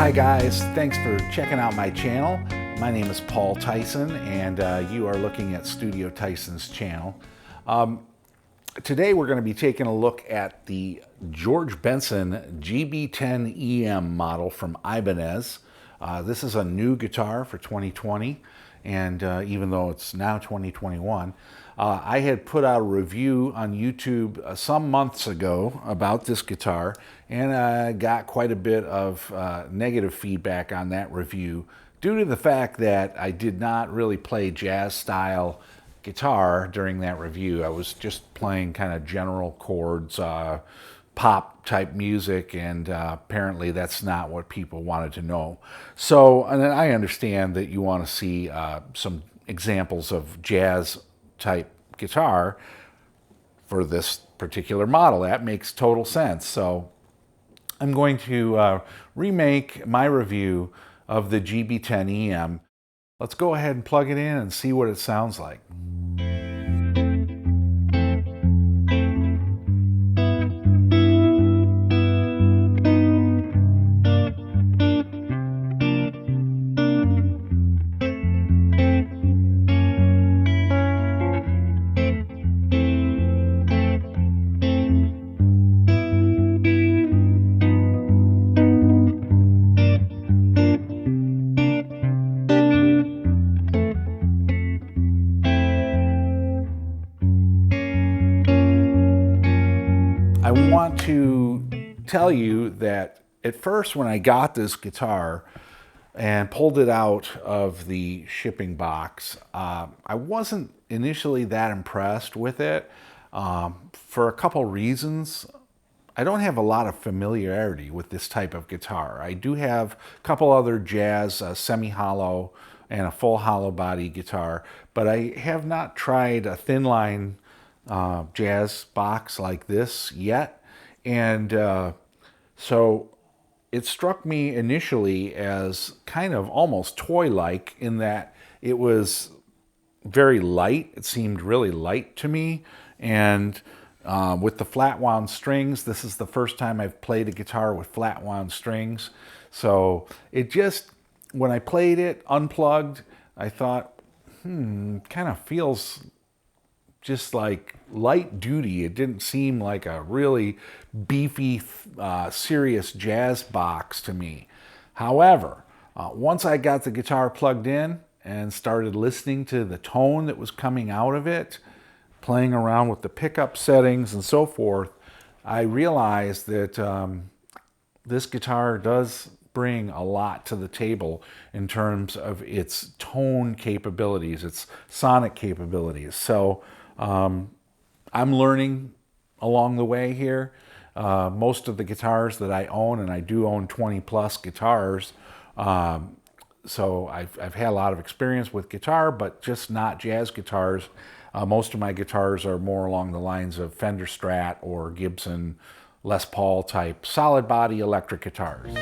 Hi guys, thanks for checking out my channel. My name is Paul Tyson and you are looking at Studio Tyson's channel. Today we're going to be taking a look at the George Benson GB10EM model from Ibanez. This is a new guitar for 2020, and even though it's now 2021, I had put out a review on YouTube some months ago about this guitar, and got quite a bit of negative feedback on that review due to the fact that I did not really play jazz style guitar during that review. I was just playing kind of general chords, pop type music, and apparently that's not what people wanted to know. So, and I understand that you want to see some examples of jazz type guitar for this particular model. That makes total sense. So I'm going to remake my review of the GB10EM. Let's go ahead and plug it in and see what it sounds like. I want to tell you that at first when I got this guitar and pulled it out of the shipping box, I wasn't initially that impressed with it for a couple reasons. I don't have a lot of familiarity with this type of guitar. I do have a couple other jazz semi-hollow and a full hollow body guitar, but I have not tried a thin line jazz box like this yet. And so it struck me initially as kind of almost toy-like in that it was very light. It seemed really light to me. And with the flat wound strings, this is the first time I've played a guitar with flat wound strings. So it just, when I played it unplugged, I thought, kind of feels just like light duty. It didn't seem like a really beefy, serious jazz box to me. However, once I got the guitar plugged in and started listening to the tone that was coming out of it, playing around with the pickup settings and so forth, I realized that this guitar does bring a lot to the table in terms of its tone capabilities, its sonic capabilities. So I'm learning along the way here. Most of the guitars that I own, and I do own 20 plus guitars, so I've had a lot of experience with guitar, but just not jazz guitars. Most of my guitars are more along the lines of Fender Strat or Gibson Les Paul type solid body electric guitars.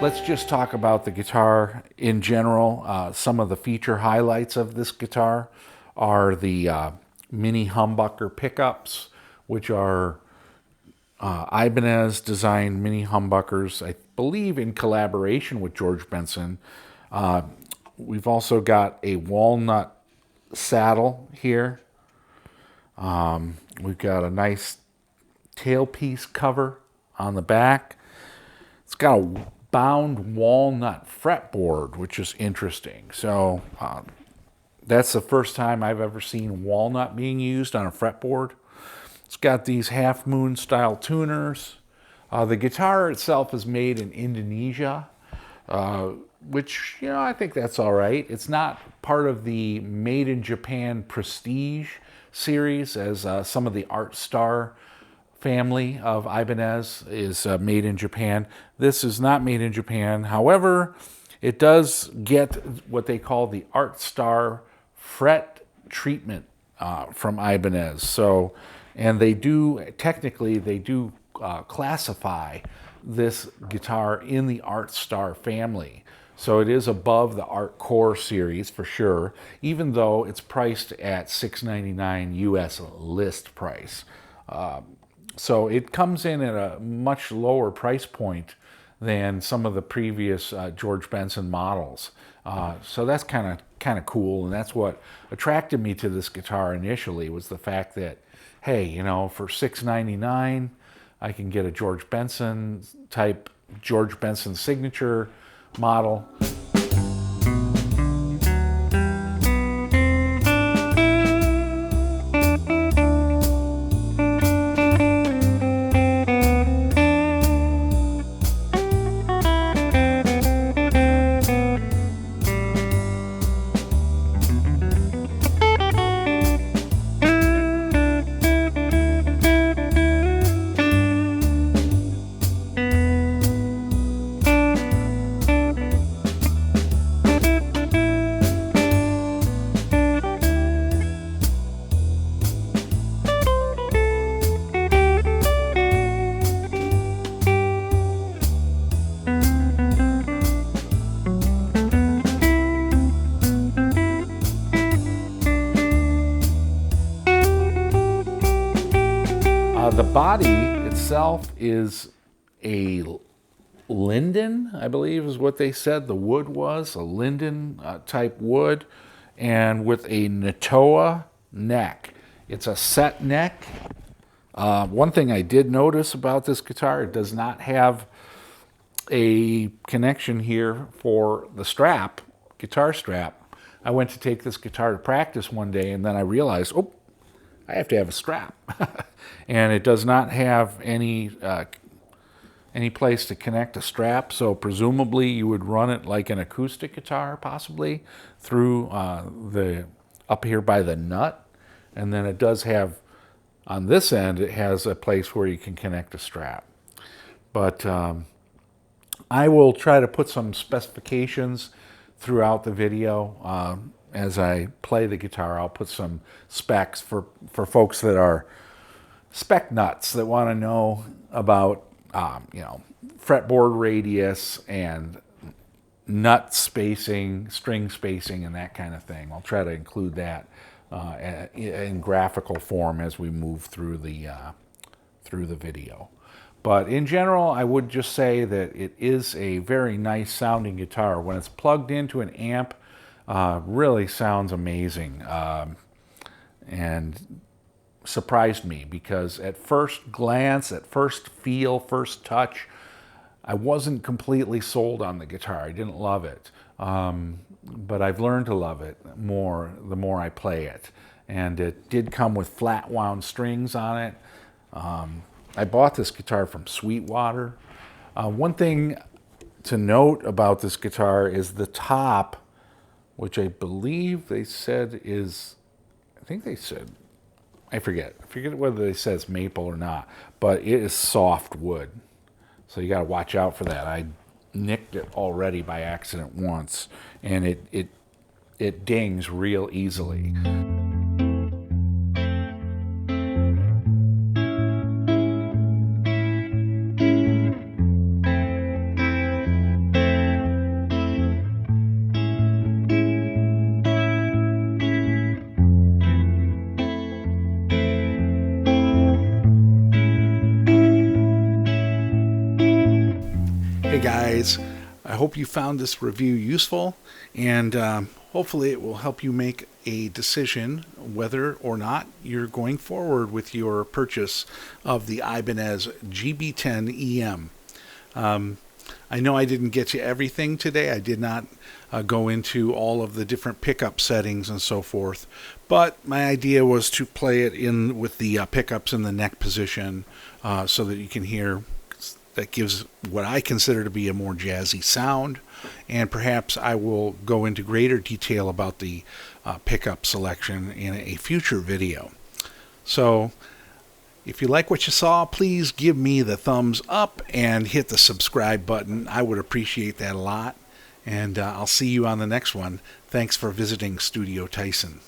Let's just talk about the guitar in general. Some of the feature highlights of this guitar are the mini humbucker pickups, which are Ibanez designed mini humbuckers, I believe in collaboration with George Benson. We've also got a walnut saddle here. We've got a nice tailpiece cover on the back. It's got a bound walnut fretboard, which is interesting. So that's the first time I've ever seen walnut being used on a fretboard. It's got these half moon style tuners. The guitar itself is made in Indonesia, which, you know, I think that's all right. It's not part of the Made in Japan Prestige series, as some of the Art Star family of Ibanez is made in Japan. This is not made in Japan. However, it does get what they call the Art Star fret treatment from Ibanez. So, and they do, technically, they do classify this guitar in the Art Star family. So it is above the Art Core series for sure, even though it's priced at $699 US list price. So it comes in at a much lower price point than some of the previous George Benson models. So that's kind of cool, and that's what attracted me to this guitar initially, was the fact that, hey, you know, for $699, I can get a George Benson type, George Benson signature model. The body itself is a linden, I believe is what they said the wood was, a linden type wood, and with a Natoa neck. It's a set neck. One thing I did notice about this guitar, it does not have a connection here for the strap, guitar strap. I went to take this guitar to practice one day, and then I realized, oh, I have to have a strap. And it does not have any place to connect a strap, so presumably you would run it like an acoustic guitar, possibly, through up here by the nut. And then it does have, on this end, it has a place where you can connect a strap. But I will try to put some specifications throughout the video. As I play the guitar, I'll put some specs for folks that are spec nuts, that want to know about, you know, fretboard radius and nut spacing, string spacing, and that kind of thing. I'll try to include that in graphical form as we move through the video. But in general, I would just say that it is a very nice sounding guitar. When it's plugged into an amp, really sounds amazing, and surprised me, because at first glance, at first feel, first touch, I wasn't completely sold on the guitar. I didn't love it, but I've learned to love it more the more I play it. And it did come with flat wound strings on it. I bought this guitar from Sweetwater. One thing to note about this guitar is the top, which I believe they said is, I think they said, I forget whether they said it's maple or not, but it is soft wood. So you got to watch out for that. I nicked it already by accident once, and it dings real easily. Hey guys, I hope you found this review useful, and Hopefully it will help you make a decision whether or not you're going forward with your purchase of the Ibanez GB10EM. I know I didn't get to everything today. I did not go into all of the different pickup settings and so forth, but my idea was to play it in with the pickups in the neck position so that you can hear. That gives what I consider to be a more jazzy sound, and perhaps I will go into greater detail about the pickup selection in a future video. So if you like what you saw, please give me the thumbs up and hit the subscribe button. I would appreciate that a lot, and I'll see you on the next one. Thanks for visiting Studio Tyson.